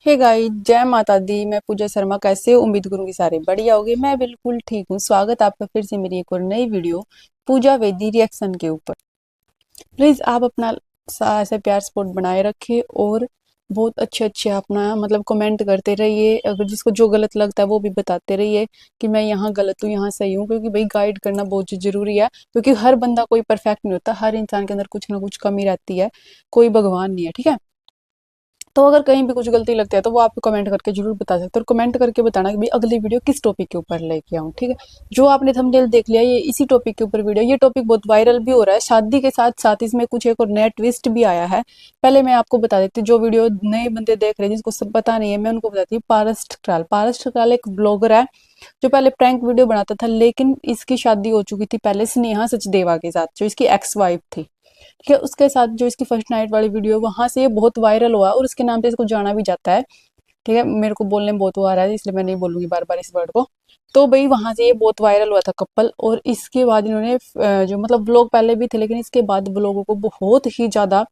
Hey guys, जय माता दी। मैं पूजा शर्मा। कैसे हो? उम्मीद करूंगी सारे बढ़िया होगे। मैं बिल्कुल ठीक हूँ। स्वागत है आपका फिर से मेरी एक और नई वीडियो पूजा वेदी रिएक्शन के ऊपर। प्लीज आप अपना ऐसे प्यार सपोर्ट बनाए रखिए और बहुत अच्छे अच्छे अपना कमेंट करते रहिए। अगर जिसको जो गलत लगता है वो भी बताते रहिए कि मैं यहाँ गलत हूँ यहाँ सही हूँ, क्योंकि भाई गाइड करना बहुत जरूरी है। क्योंकि हर बंदा कोई परफेक्ट नहीं होता, हर इंसान के अंदर कुछ ना कुछ कमी रहती है, कोई भगवान नहीं है। ठीक है, तो अगर कहीं भी कुछ गलती लगती है तो वो आप कमेंट करके जरूर बता सकते हो, और कमेंट करके बताना कि भाई अगली वीडियो किस टॉपिक के ऊपर लेके आऊँ। ठीक है, जो आपने थंबनेल देख लिया ये इसी टॉपिक के ऊपर वीडियो। ये टॉपिक बहुत वायरल भी हो रहा है, शादी के साथ साथ इसमें कुछ एक और नया ट्विस्ट भी आया है। पहले मैं आपको बता देती हूँ, जो वीडियो नए बंदे देख रहे हैं जिसको सब पता नहीं है, मैं उनको बताती हूँ। पारस ठकराल, पारस ठकराल एक ब्लॉगर है जो पहले प्रैंक वीडियो बनाता था, लेकिन इसकी शादी हो चुकी थी पहले स्नेहा सचदेवा के साथ, जो इसकी एक्स वाइफ थी। ठीक है, उसके साथ जो इसकी फर्स्ट नाइट वाली वीडियो, वहां से ये बहुत वायरल हुआ और उसके नाम से इसको जाना भी जाता है। ठीक है, मेरे को बोलने में बहुत वो आ रहा है इसलिए मैं नहीं बोलूंगी बार बार इस वर्ड को। तो भाई वहां से ये बहुत वायरल हुआ था कपल, और इसके बाद इन्होंने जो ब्लॉग पहले भी थे, लेकिन इसके बाद ब्लॉगों को बहुत ही ज्यादा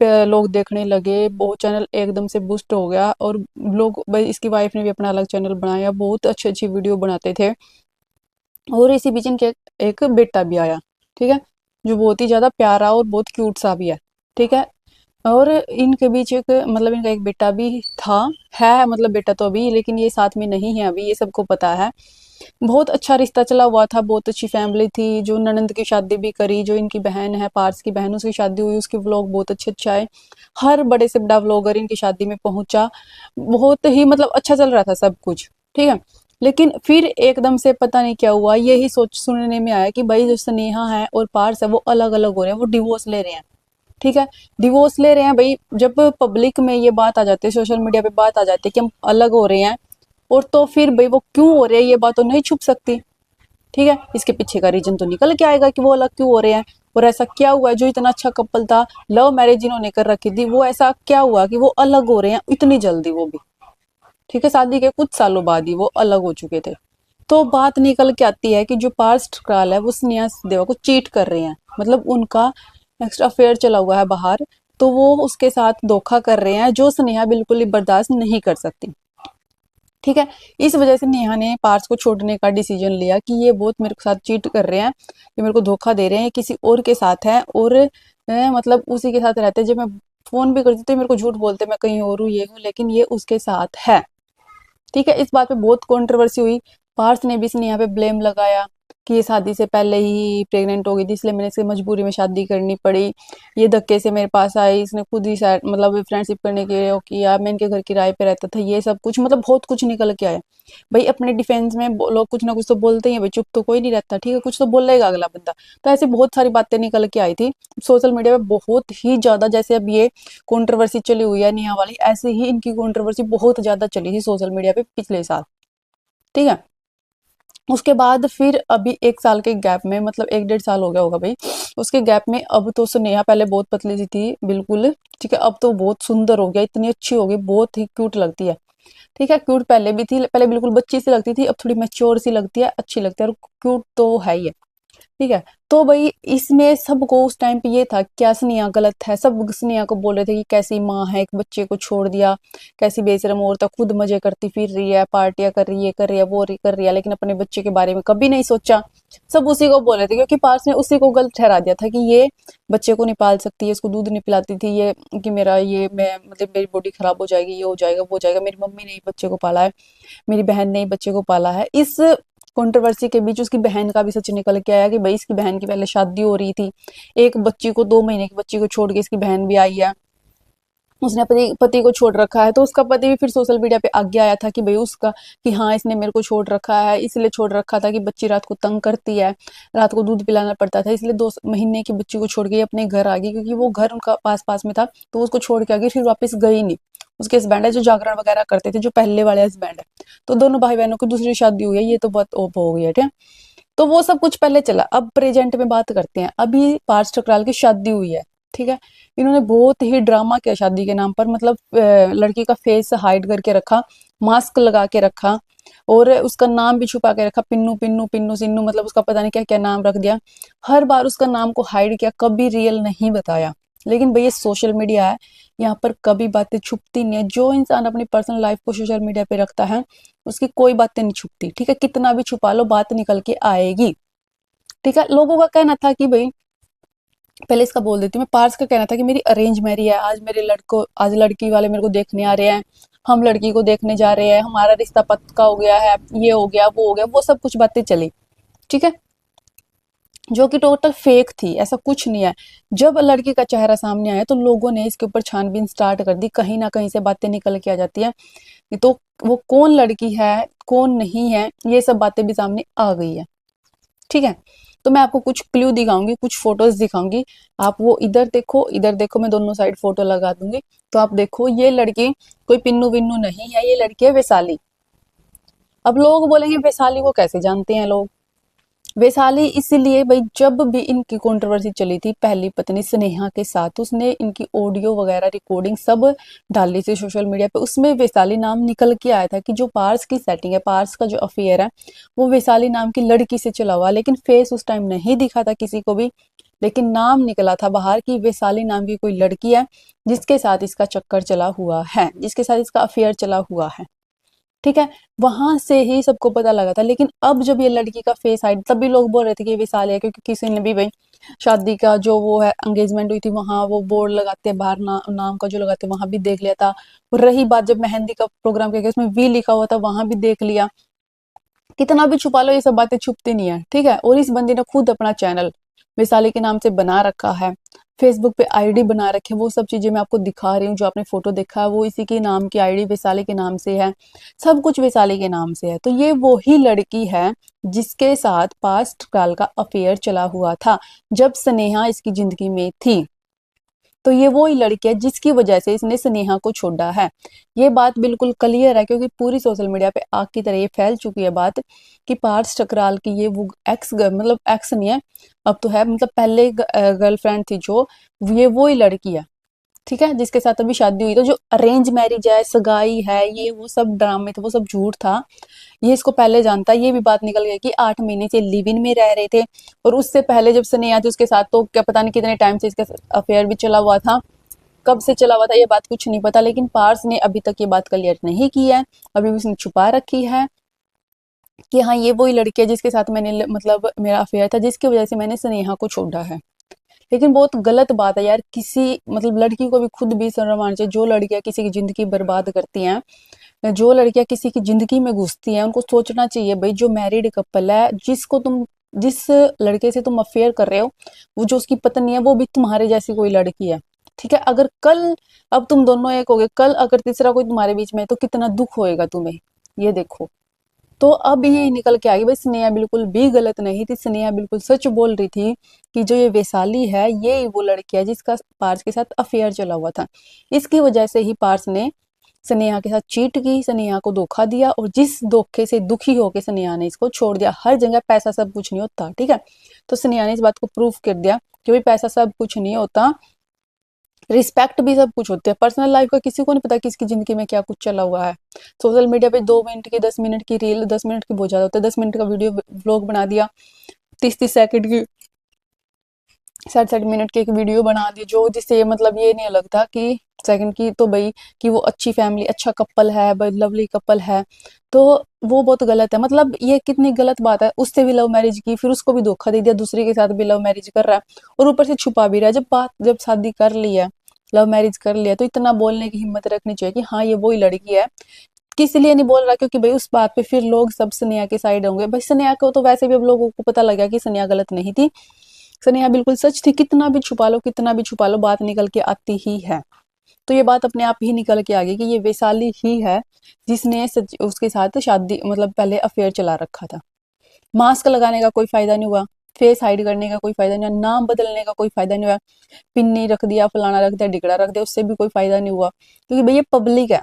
लोग देखने लगे। बहुत चैनल एकदम से बूस्ट हो गया, और लोग भाई इसकी वाइफ ने भी अपना अलग चैनल बनाया, बहुत अच्छी अच्छी वीडियो बनाते थे। और इसी बीच इनके एक बेटा भी आया। ठीक है, जो बहुत ही ज्यादा प्यारा और बहुत क्यूट सा भी है। ठीक है, और इनके बीच एक इनका एक बेटा भी था, है बेटा तो अभी, लेकिन ये साथ में नहीं है अभी, ये सबको पता है। बहुत अच्छा रिश्ता चला हुआ था, बहुत अच्छी फैमिली थी। जो ननंद की शादी भी करी, जो इनकी बहन है पार्स की बहन, उसकी शादी हुई, उसके व्लॉग बहुत अच्छे अच्छे आए। हर बड़े से बड़ा व्लॉगर इनकी शादी में पहुंचा। बहुत ही अच्छा चल रहा था सब कुछ। ठीक है, लेकिन फिर एकदम से पता नहीं क्या हुआ, यही सोच सुनने में आया कि भाई जो स्नेहा है और पार्स है वो अलग अलग हो रहे हैं, वो डिवोर्स ले रहे हैं। ठीक है, डिवोर्स ले रहे हैं भाई। जब पब्लिक में ये बात आ जाती है, सोशल मीडिया पे बात आ जाती है कि हम अलग हो रहे हैं, और तो फिर भाई वो क्यों हो रहे हैं ये बात तो नहीं छुप सकती। ठीक है, इसके पीछे का रीजन तो निकल के आएगा कि वो अलग क्यों हो रहे हैं, और ऐसा क्या हुआ है। जो इतना अच्छा कपल था, लव मैरिज इन्होंने कर रखी थी, वो ऐसा क्या हुआ कि वो अलग हो रहे हैं इतनी जल्दी, वो भी। ठीक है, शादी के कुछ सालों बाद ही वो अलग हो चुके थे। तो बात निकल के आती है कि जो पार्स ठुकराल है वो स्नेहा देवा को चीट कर रहे हैं, उनका नेक्स्ट अफेयर चला हुआ है बाहर। तो वो उसके साथ धोखा कर रहे हैं, जो स्नेहा बिल्कुल ही बर्दाश्त नहीं कर सकती। ठीक है, इस वजह से नेहा ने पार्स को छोड़ने का डिसीजन लिया कि ये बहुत मेरे साथ चीट कर रहे हैं, ये मेरे को धोखा दे रहे हैं, ये किसी और के साथ है, और उसी के साथ रहते हैं। जब मैं फोन भी करती तो मेरे को झूठ बोलते मैं कहीं और हूँ, ये हूँ, लेकिन ये उसके साथ है। ठीक है, इस बात पे बहुत कंट्रोवर्सी हुई। पार्थ ने भी इसने यहाँ पे ब्लेम लगाया कि ये शादी से पहले ही प्रेग्नेंट हो गई थी, इसलिए मैंने इसे मजबूरी में शादी करनी पड़ी। ये धक्के से मेरे पास आई, इसने खुद ही फ्रेंडशिप करने के लिए किया, मैं इनके घर किराए पे रहता था, ये सब कुछ बहुत कुछ निकल के आया। भाई अपने डिफेंस में लोग कुछ ना कुछ तो बोलते ही हैं भाई, चुप तो कोई नहीं रहता। ठीक है, कुछ तो बोलेगा अगला बंदा। तो ऐसे बहुत सारी बातें निकल के आई थी सोशल मीडिया पे, बहुत ही ज्यादा। जैसे अब ये कंट्रोवर्सी चली हुई है नेहा वाली, ऐसे ही इनकी कंट्रोवर्सी बहुत ज्यादा चली थी सोशल मीडिया पे पिछले साल। ठीक है, उसके बाद फिर अभी एक साल के गैप में, एक डेढ़ साल हो गया होगा भाई, उसके गैप में अब तो स्नेहा पहले बहुत पतली सी थी बिल्कुल। ठीक है, अब तो बहुत सुंदर हो गया, इतनी अच्छी हो गई, बहुत ही क्यूट लगती है। ठीक है, क्यूट पहले भी थी, पहले बिल्कुल बच्ची सी लगती थी, अब थोड़ी मैच्योर सी लगती है, अच्छी लगती है, और क्यूट तो है ही है। ठीक है, तो भाई इसमें सबको उस टाइम पे ये था क्या स्नेहा गलत है, सब स्नेहा को बोल रहे थे कि कैसी माँ है, एक बच्चे को छोड़ दिया, कैसी बेशरम औरत है, खुद मजे करती फिर रही है, पार्टियां कर रही है, कर रही है, वो कर रही है, लेकिन अपने बच्चे के बारे में कभी नहीं सोचा। सब उसी को बोल रहे थे, क्योंकि पार्स ने उसी को गलत ठहरा दिया था कि ये बच्चे को नहीं पाल सकती है, इसको दूध नहीं पिलाती थी, ये कि मेरा ये मैं मेरी बॉडी खराब हो जाएगी, ये हो जाएगा, वो हो जाएगा, मेरी मम्मी ने ही बच्चे को पाला है, मेरी बहन ने ही बच्चे को पाला है। इस कंट्रोवर्सी के बीच उसकी बहन का भी सच निकल के आया कि भाई इसकी बहन की पहले शादी हो रही थी, एक बच्ची को 2 महीने की बच्ची को छोड़ के इसकी बहन भी आई है, उसने पति पति को छोड़ रखा है। तो उसका पति भी फिर सोशल मीडिया पे आगे आया था कि भाई उसका कि हाँ इसने मेरे को छोड़ रखा है, इसलिए छोड़ रखा था कि बच्ची रात को तंग करती है, रात को दूध पिलाना पड़ता था, इसलिए 2 महीने की बच्ची को छोड़ के अपने घर आ गई, क्योंकि वो घर उनका पास पास में था, तो उसको छोड़ के आ गई, फिर वापस गई नहीं। उसके हस्बैंड है जो जागरण वगैरह करते थे, जो पहले वाले हस्बैंड है। तो दोनों भाई बहनों की दूसरी शादी हुई है, ये तो बहुत ओप हो गई है। ठीक है, तो वो सब कुछ पहले चला। अब प्रेजेंट में बात करते हैं, अभी पार्स ठकराल की शादी हुई है। ठीक है, इन्होंने बहुत ही ड्रामा किया शादी के नाम पर, लड़की का फेस हाइड करके रखा, मास्क लगा के रखा, और उसका नाम भी छुपा के रखा, पिन्नू पिन्नू पिन्नू सिन्नू, उसका पता नहीं क्या क्या नाम रख दिया। हर बार उसका नाम को हाइड किया, कभी रियल नहीं बताया। लेकिन भैया सोशल मीडिया है, यहाँ पर कभी बातें छुपती नहीं है। जो इंसान अपनी पर्सनल लाइफ को सोशल मीडिया पे रखता है उसकी कोई बातें नहीं छुपती, ठीक है, कितना भी छुपा लो बात निकल के आएगी। ठीक है, लोगों का कहना था कि भाई, पहले इसका बोल देती हूँ मैं, पार्स का कहना था कि मेरी अरेंज मैरिज है, आज मेरे लड़को आज लड़की वाले मेरे को देखने आ रहे हैं, हम लड़की को देखने जा रहे हैं, हमारा रिश्ता पक्का हो गया है, ये हो गया वो हो गया, वो सब कुछ बातें चली। ठीक है, जो कि टोटल फेक थी, ऐसा कुछ नहीं है। जब लड़की का चेहरा सामने आया तो लोगों ने इसके ऊपर छानबीन स्टार्ट कर दी, कहीं ना कहीं से बातें निकल के आ जाती है, तो वो कौन लड़की है कौन नहीं है ये सब बातें भी सामने आ गई है। ठीक है, तो मैं आपको कुछ क्लू दिखाऊंगी, कुछ फोटोज दिखाऊंगी, आप वो इधर देखो इधर देखो, मैं दोनों साइड फोटो लगा दूंगी, तो आप देखो ये लड़की कोई पिन्नू विन्नू नहीं है, ये लड़की है वैशाली। अब लोग बोलेंगे वैशाली को कैसे जानते हैं लोग, वैशाली इसीलिए भाई, जब भी इनकी कंट्रोवर्सी चली थी पहली पत्नी स्नेहा के साथ, उसने इनकी ऑडियो वगैरह रिकॉर्डिंग सब डाली थी सोशल मीडिया पे, उसमें वैशाली नाम निकल के आया था कि जो पार्स की सेटिंग है, पार्स का जो अफेयर है वो वैशाली नाम की लड़की से चला हुआ, लेकिन फेस उस टाइम नहीं दिखा था किसी को भी, लेकिन नाम निकला था बाहर की वैशाली नाम की कोई लड़की है जिसके साथ इसका चक्कर चला हुआ है, जिसके साथ इसका अफेयर चला हुआ है। ठीक है, वहां से ही सबको पता लगा था, लेकिन अब जब ये लड़की का फेस आया तब भी लोग बोल रहे थे कि ये विशाल है, क्योंकि किसी ने भी भाई शादी का जो वो है एंगेजमेंट हुई थी वहां वो बोर्ड लगाते हैं बाहर, नाम का जो लगाते हैं वहां भी देख लिया था। और रही बात जब मेहंदी का प्रोग्राम किया गया उसमें वी लिखा हुआ था, वहां भी देख लिया। कितना भी छुपा लो ये सब बातें छुपती नहीं है। ठीक है, और इस बंदी ने खुद अपना चैनल वैशाली के नाम से बना रखा है, फेसबुक पे आईडी बना रखी है, वो सब चीजें मैं आपको दिखा रही हूँ, जो आपने फोटो देखा है वो इसी के नाम की आईडी वैशाली के नाम से है, सब कुछ वैशाली के नाम से है। तो ये वो ही लड़की है जिसके साथ पास्ट काल का अफेयर चला हुआ था जब स्नेहा इसकी जिंदगी में थी। तो ये वो ही लड़की है जिसकी वजह से इसने स्नेहा को छोड़ा है। ये बात बिल्कुल क्लियर है, क्योंकि पूरी सोशल मीडिया पे आग की तरह ये फैल चुकी है बात कि पार्थ टकराल की ये वो एक्स मतलब एक्स नहीं है, अब तो है, मतलब पहले गर्लफ्रेंड थी जो, ये वो ही लड़की है। ठीक है, जिसके साथ अभी शादी हुई, तो जो अरेंज मैरिज है, सगाई है, ये वो सब ड्रामे थे, वो सब झूठ था, ये इसको पहले जानता है। ये भी बात निकल गई कि 8 महीने से लिव इन में रह रहे थे, और उससे पहले जब स्नेहा थी उसके साथ तो क्या पता नहीं कितने टाइम से इसका अफेयर भी चला हुआ था, कब से चला हुआ था ये बात कुछ नहीं पता, लेकिन पार्स ने अभी तक ये बात क्लियर नहीं की है, अभी भी उसने छुपा रखी है कि हाँ ये वही लड़की है जिसके साथ मैंने मतलब मेरा अफेयर था, जिसकी वजह से मैंने स्नेहा को छोड़ा है। लेकिन बहुत गलत बात है यार, किसी मतलब लड़की को भी खुद भी शर्म आनी चाहिए। जो लड़कियां किसी की जिंदगी बर्बाद करती हैं, जो लड़कियां किसी की जिंदगी में घुसती हैं, उनको सोचना चाहिए भाई, जो मैरिड कपल है, जिस लड़के से तुम अफेयर कर रहे हो, वो जो उसकी पत्नी है वो भी तुम्हारे जैसी कोई लड़की है। ठीक है, अगर कल, अब तुम दोनों एक हो गए, कल अगर तीसरा कोई तुम्हारे बीच में है तो कितना दुख होएगा तुम्हें, ये देखो। तो अब ये निकल के आ गई भाई, स्नेहा बिल्कुल भी गलत नहीं थी, स्नेहा बिल्कुल सच बोल रही थी कि जो ये वैशाली है ये वो लड़की है जिसका पार्स के साथ अफेयर चला हुआ था। इसकी वजह से ही पार्स ने स्नेहा के साथ चीट की, स्नेहा को धोखा दिया, और जिस धोखे से दुखी होकर स्नेहा ने इसको छोड़ दिया। हर जगह पैसा सब कुछ नहीं होता, ठीक है, तो स्नेहा ने इस बात को प्रूव कर दिया कि भाई पैसा सब कुछ नहीं होता, रिस्पेक्ट भी सब कुछ होती है। पर्सनल लाइफ का किसी को नहीं पता किसकी जिंदगी में क्या कुछ चला हुआ है। सोशल मीडिया पे 2 मिनट की 10 मिनट की रील, 10 मिनट की बहुत ज्यादा होता है, 10 मिनट का वीडियो व्लॉग बना दिया, 30-30 सेकंड की, 60-60 मिनट की एक वीडियो बना दी, जो जिससे मतलब ये नहीं लगता कि सेकंड की, तो भाई कि वो अच्छी फैमिली, अच्छा कपल है, लवली कपल है, तो वो बहुत गलत है। मतलब ये कितनी गलत बात है, उससे भी लव मैरिज की, फिर उसको भी धोखा दे दिया, दूसरे के साथ भी लव मैरिज कर रहा है, और ऊपर से छुपा भी रहा है। जब शादी कर ली है, लव मैरिज कर लिया, तो इतना बोलने की हिम्मत रखनी चाहिए कि हाँ ये वही लड़की है। किस लिए नहीं बोल रहा, क्योंकि भाई उस बात पे फिर लोग सब स्नेहा के साइड होंगे। भाई स्नेहा को तो वैसे भी अब लोगों को पता लग गया कि स्नेहा गलत नहीं थी, स्नेहा बिल्कुल सच थी, कितना भी छुपा लो कितना भी छुपा लो बात निकल के आती ही है। तो ये बात अपने आप ही निकल के आ गई कि ये वैशाली ही है जिसने उसके साथ शादी मतलब पहले अफेयर चला रखा था। मास्क लगाने का कोई फायदा नहीं हुआ, फेस हाइड करने का कोई फायदा नहीं हुआ, नाम बदलने का कोई फायदा नहीं हुआ, पिन्नी रख दिया, फलाना रख दिया, ढिकड़ा रख दिया, उससे भी कोई फायदा नहीं हुआ, क्योंकि भैया पब्लिक है।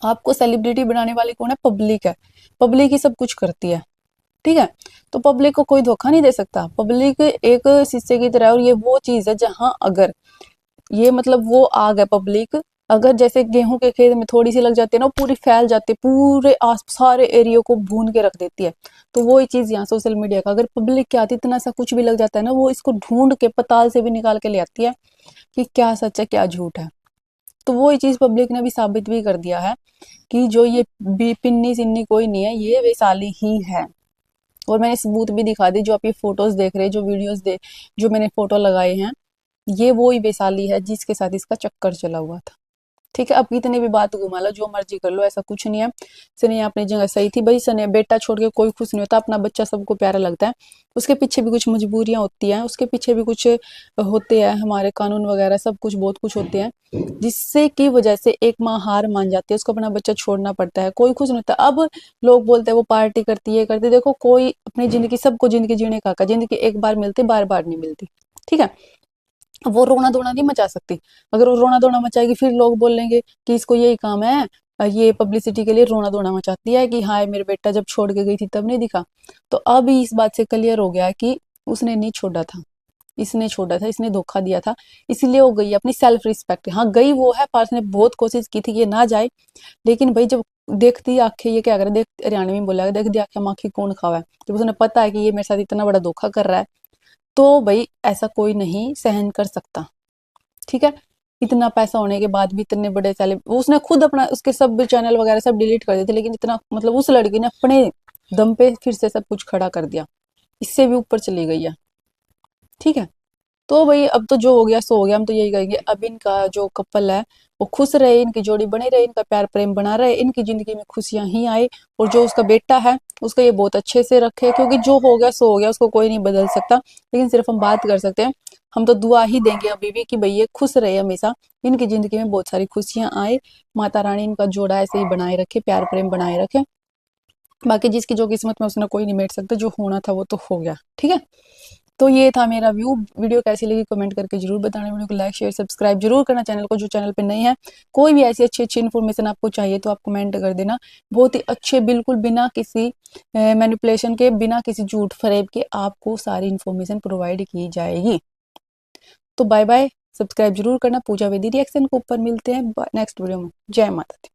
आपको सेलिब्रिटी बनाने वाली कौन है? पब्लिक है, पब्लिक ही सब कुछ करती है। ठीक है, तो पब्लिक को कोई धोखा नहीं दे सकता, पब्लिक एक शीशे की तरह है, और ये वो चीज है जहां अगर ये मतलब वो आग है पब्लिक, अगर जैसे गेहूं के खेत में थोड़ी सी लग जाती है ना, पूरी फैल जाती है, पूरे आस सारे एरिया को भून के रख देती है। तो वही चीज यहाँ सोशल मीडिया का, अगर पब्लिक के आती इतना सा कुछ भी लग जाता है ना, वो इसको ढूंढ के पताल से भी निकाल के ले आती है कि क्या सच है क्या झूठ है। तो वही चीज पब्लिक ने भी साबित भी कर दिया है कि जो ये पिन्नी सिन्नी कोई नहीं है, ये वैशाली ही है। और मैंने सबूत भी दिखा दी, जो आप ये फोटोज देख रहे हैं, जो वीडियोस दे, जो मैंने फोटो लगाए हैं, ये वो ही वैशाली है जिसके साथ इसका चक्कर चला हुआ था। ठीक है, अब कितनी भी बात घुमा लो, जो मर्जी कर लो, ऐसा कुछ नहीं है। सनिया अपनी जगह सही थी भाई। सनिया बेटा छोड़ के कोई खुश नहीं होता, अपना बच्चा सबको प्यारा लगता है। उसके पीछे भी कुछ मजबूरियां होती हैं, उसके पीछे भी कुछ होते हैं, हमारे कानून वगैरह सब कुछ बहुत कुछ होते हैं, जिससे की वजह से एक माँ हार मान जाती है, उसको अपना बच्चा छोड़ना पड़ता है, कोई खुश नहीं होता। अब लोग बोलते हैं वो पार्टी करती है करती, देखो कोई अपनी जिंदगी, सबको जिंदगी जीने का हक है, जिंदगी एक बार मिलती, बार बार नहीं मिलती। ठीक है, वो रोना धोना नहीं मचा सकती। अगर वो रोना धोना मचाएगी, फिर लोग बोलेंगे कि इसको यही काम है, ये पब्लिसिटी के लिए रोना धोना मचाती है कि हाँ मेरे बेटा जब छोड़ के गई थी तब नहीं दिखा। तो अब इस बात से क्लियर हो गया कि उसने नहीं छोड़ा था, इसने छोड़ा था, इसने धोखा दिया था, इसलिए वो गई। अपनी सेल्फ रिस्पेक्ट, हाँ गई वो है, पार्थ ने बहुत कोशिश की थी कि ये ना जाए, लेकिन भाई जब देखती आंखें, ये क्या करे, देख हरियाणवी में बोला, देख दी आंखें माखी कौन खावा है। जब उसने पता है कि ये मेरे साथ इतना बड़ा धोखा कर रहा है, तो भाई ऐसा कोई नहीं सहन कर सकता। ठीक है, इतना पैसा होने के बाद भी इतने बड़े चैनल, उसने खुद अपना उसके सब चैनल वगैरह सब डिलीट कर दिए थे, लेकिन इतना मतलब उस लड़की ने अपने दम पे फिर से सब कुछ खड़ा कर दिया, इससे भी ऊपर चली गई है। ठीक है, तो भाई अब तो जो हो गया सो हो गया, हम तो यही कहेंगे अब इनका जो कपल है वो खुश रहे, इनकी जोड़ी बनी रहे, इनका प्यार प्रेम बना रहे, इनकी जिंदगी में खुशियां ही आए। और जो उसका बेटा है उसको ये बहुत अच्छे से रखे, क्योंकि जो हो गया सो हो गया, उसको कोई नहीं बदल सकता, लेकिन सिर्फ हम बात कर सकते हैं। हम तो दुआ ही देंगे अभी भी कि भाई ये खुश रहे हमेशा, इनकी जिंदगी में बहुत सारी खुशियां आए, माता रानी इनका जोड़ा ऐसे ही बनाए रखे, प्यार प्रेम बनाए रखे। बाकी जिसकी जो किस्मत में उसने कोई नहीं मेट सकता, जो होना था वो तो हो गया। ठीक है, तो ये था मेरा व्यू। वीडियो कैसी लगी कमेंट करके जरूर बताना, वीडियो को लाइक शेयर सब्सक्राइब जरूर करना चैनल को, जो चैनल पे नहीं है। कोई भी ऐसी अच्छी अच्छी इन्फॉर्मेशन आपको चाहिए तो आप कमेंट कर देना, बहुत ही अच्छे, बिल्कुल बिना किसी मैनिपुलेशन के, बिना किसी झूठ फरेब के आपको सारी इन्फॉर्मेशन प्रोवाइड की जाएगी। तो बाय बाय, सब्सक्राइब जरूर करना। पूजा वेदी रिएक्शन के ऊपर मिलते हैं नेक्स्ट वीडियो में। जय माता दी।